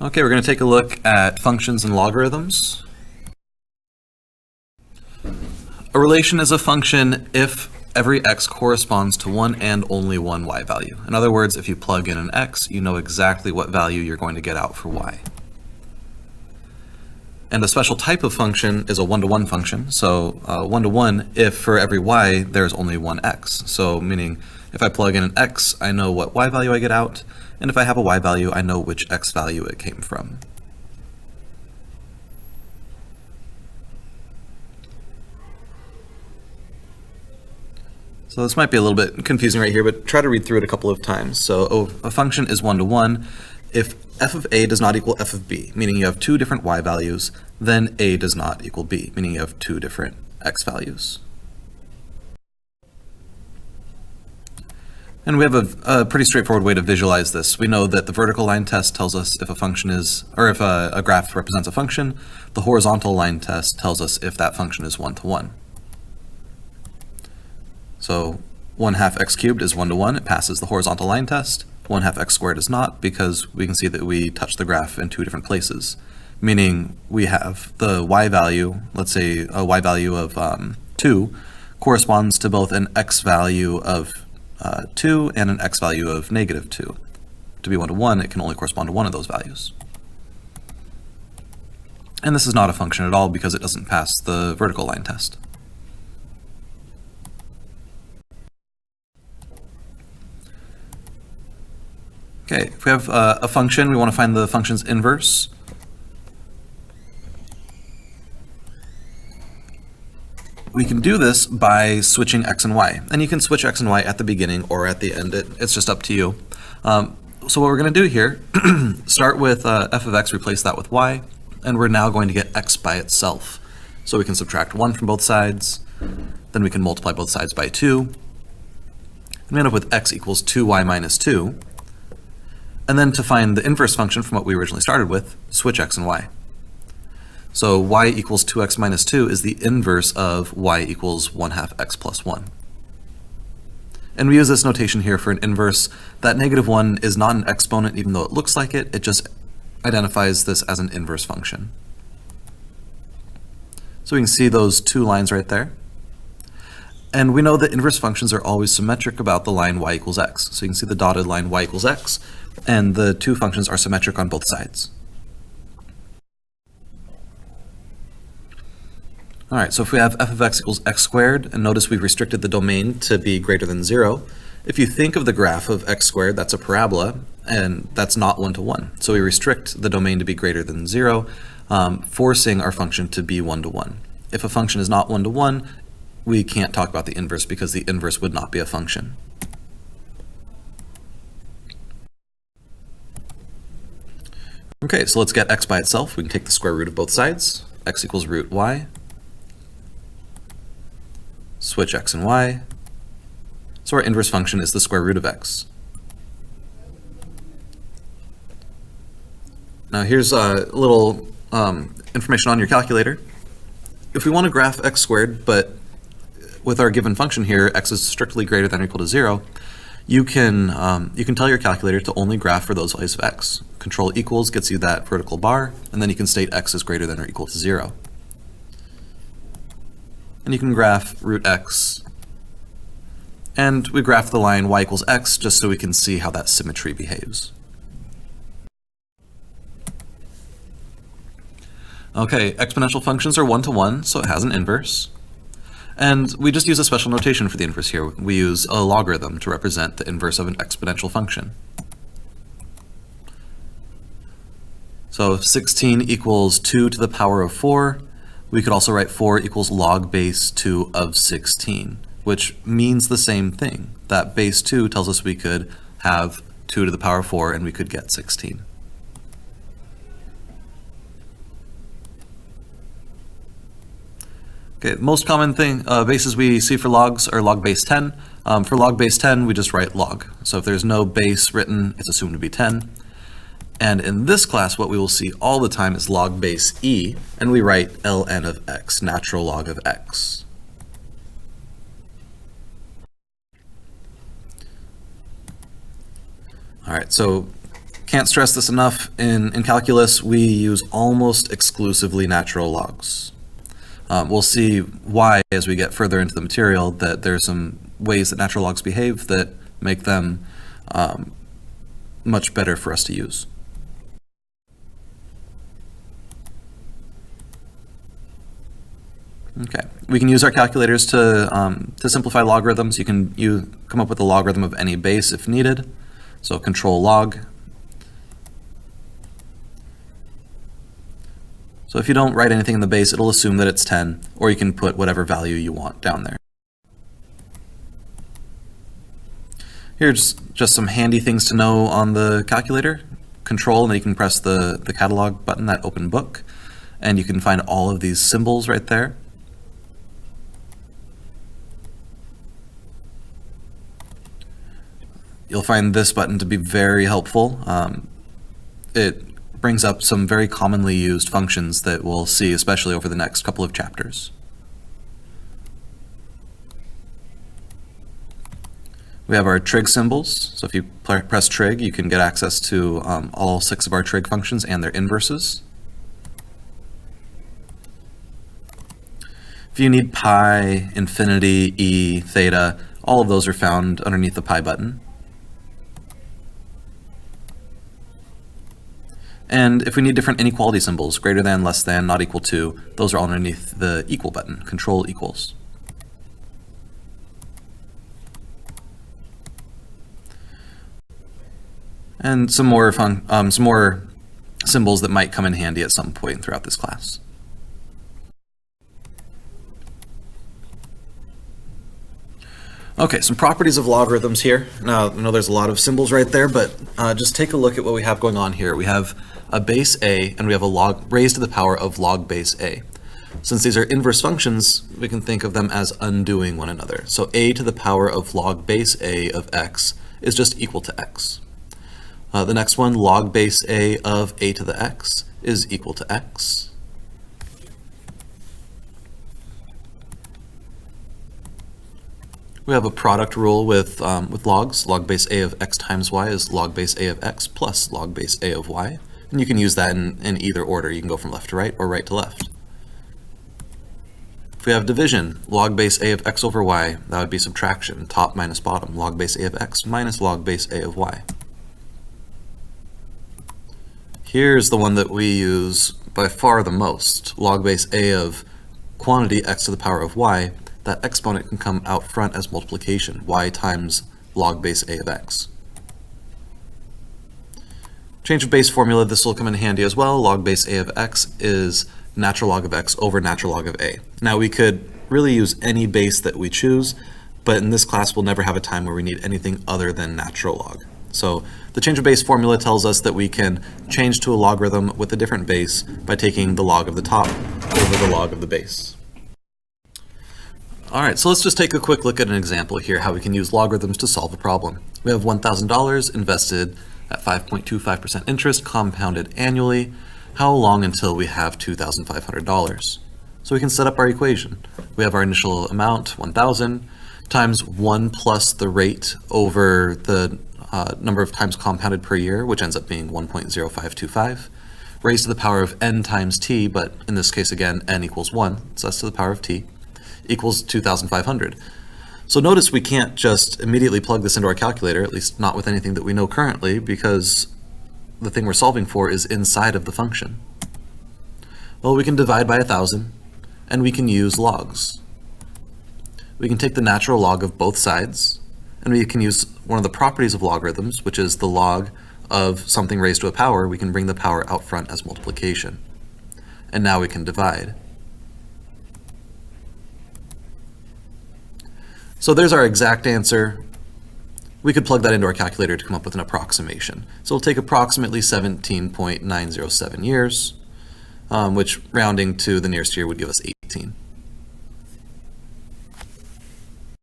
Okay, we're going to take a look at functions and logarithms. A relation is a function if every x corresponds to one and only one y value. In other words, if you plug in an x, you know exactly what value you're going to get out for y. And a special type of function is a one-to-one function. So one-to-one if for every y there's only one x. So meaning if I plug in an x, I know what y value I get out, and if I have a y value, I know which x value it came from. So this might be a little bit confusing right here, but try to read through it a couple of times. So a function is one-to-one if f of a does not equal f of b, meaning you have two different y values, then a does not equal b, meaning you have two different x values. And we have a pretty straightforward way to visualize this. We know that the vertical line test tells us if a function is, or if a graph represents a function. The horizontal line test tells us if that function is one-to-one. So 1/2 x cubed is one-to-one, it passes the horizontal line test. 1/2 x squared is not, because we can see that we touch the graph in two different places. Meaning we have the y value, let's say a y value of 2 corresponds to both an x value of 2 and an x value of -2. To be one-to-one, it can only correspond to one of those values. And this is not a function at all because it doesn't pass the vertical line test. Okay, if we have a function, we want to find the function's inverse. We can do this by switching x and y. And you can switch x and y at the beginning or at the end. It's just up to you. So what we're going to do here, start with f of x, replace that with y, and we're now going to get x by itself. So we can subtract 1 from both sides, then we can multiply both sides by 2, and we end up with x equals 2y minus 2. And then to find the inverse function from what we originally started with, switch x and y. So y equals 2x minus 2 is the inverse of y equals 1/2 x plus 1. And we use this notation here for an inverse. That -1 is not an exponent even though it looks like it. It just identifies this as an inverse function. So we can see those two lines right there. And we know that inverse functions are always symmetric about the line y equals x. So you can see the dotted line y equals x, and the two functions are symmetric on both sides. All right, so if we have f of x equals x squared, and notice we've restricted the domain to be greater than 0. If you think of the graph of x squared, that's a parabola, and that's not one-to-one. So we restrict the domain to be greater than 0, forcing our function to be one-to-one. If a function is not one-to-one, we can't talk about the inverse because the inverse would not be a function. Okay, so let's get x by itself. We can take the square root of both sides. X equals root y. Switch x and y. So our inverse function is the square root of x. Now here's a little information on your calculator. If we want to graph x squared, but with our given function here, x is strictly greater than or equal to 0, you can tell your calculator to only graph for those values of x. Control equals gets you that vertical bar, and then you can state x is greater than or equal to 0. And you can graph root x, and we graph the line y equals x just so we can see how that symmetry behaves. Okay, exponential functions are one-to-one, so it has an inverse. And we just use a special notation for the inverse here. We use a logarithm to represent the inverse of an exponential function. So if 16 equals 2 to the power of 4, we could also write 4 equals log base 2 of 16, which means the same thing. That base 2 tells us we could have 2 to the power of 4 and we could get 16. Okay, most common bases we see for logs are log base 10. For log base 10, we just write log. So if there's no base written, it's assumed to be 10. And in this class, what we will see all the time is log base e, and we write ln of x, natural log of x. All right, so Can't stress this enough. In calculus, we use almost exclusively natural logs. We'll see why as we get further into the material, that there's some ways that natural logs behave that make them much better for us to use. Okay, we can use our calculators to simplify logarithms. You can come up with a logarithm of any base if needed. So control log. So if you don't write anything in the base, it'll assume that it's 10, or you can put whatever value you want down there. Here's just some handy things to know on the calculator. Control, and then you can press the catalog button, that open book, and you can find all of these symbols right there. You'll find this button to be very helpful. It brings up some very commonly used functions that we'll see, especially over the next couple of chapters. We have our trig symbols. So if you press trig, you can get access to all 6 of our trig functions and their inverses. If you need pi, infinity, e, theta, all of those are found underneath the pi button. And if we need different inequality symbols, greater than, less than, not equal to, those are all underneath the equal button, control equals. And some more symbols that might come in handy at some point throughout this class. Okay, some properties of logarithms here. Now, I know there's a lot of symbols right there, but just take a look at what we have going on here. We have a base a, and we have a log raised to the power of log base a. Since these are inverse functions, we can think of them as undoing one another. So a to the power of log base a of x is just equal to x. The next one, log base a of a to the x, is equal to x. We have a product rule with logs. Log base a of x times y is log base a of x plus log base a of y. And you can use that in either order. You can go from left to right or right to left. If we have division, log base a of x over y, that would be subtraction, top minus bottom, log base a of x minus log base a of y. Here's the one that we use by far the most, log base a of quantity x to the power of y. That exponent can come out front as multiplication, y times log base a of x. Change of base formula, this will come in handy as well. Log base a of x is natural log of x over natural log of a. Now we could really use any base that we choose, but in this class we'll never have a time where we need anything other than natural log. So the change of base formula tells us that we can change to a logarithm with a different base by taking the log of the top over the log of the base. All right, so let's just take a quick look at an example here, how we can use logarithms to solve a problem. We have $1,000 invested at 5.25% interest, compounded annually. How long until we have $2,500? So we can set up our equation. We have our initial amount, 1,000, times 1 plus the rate over the number of times compounded per year, which ends up being 1.0525, raised to the power of n times t, but in this case again, n equals 1, so that's to the power of t, equals 2,500. So notice we can't just immediately plug this into our calculator, at least not with anything that we know currently, because the thing we're solving for is inside of the function. Well, we can divide by 1,000, and we can use logs. We can take the natural log of both sides, and we can use one of the properties of logarithms, which is the log of something raised to a power. We can bring the power out front as multiplication. And now we can divide. So there's our exact answer. We could plug that into our calculator to come up with an approximation. So it'll take approximately 17.907 years, which rounding to the nearest year would give us 18.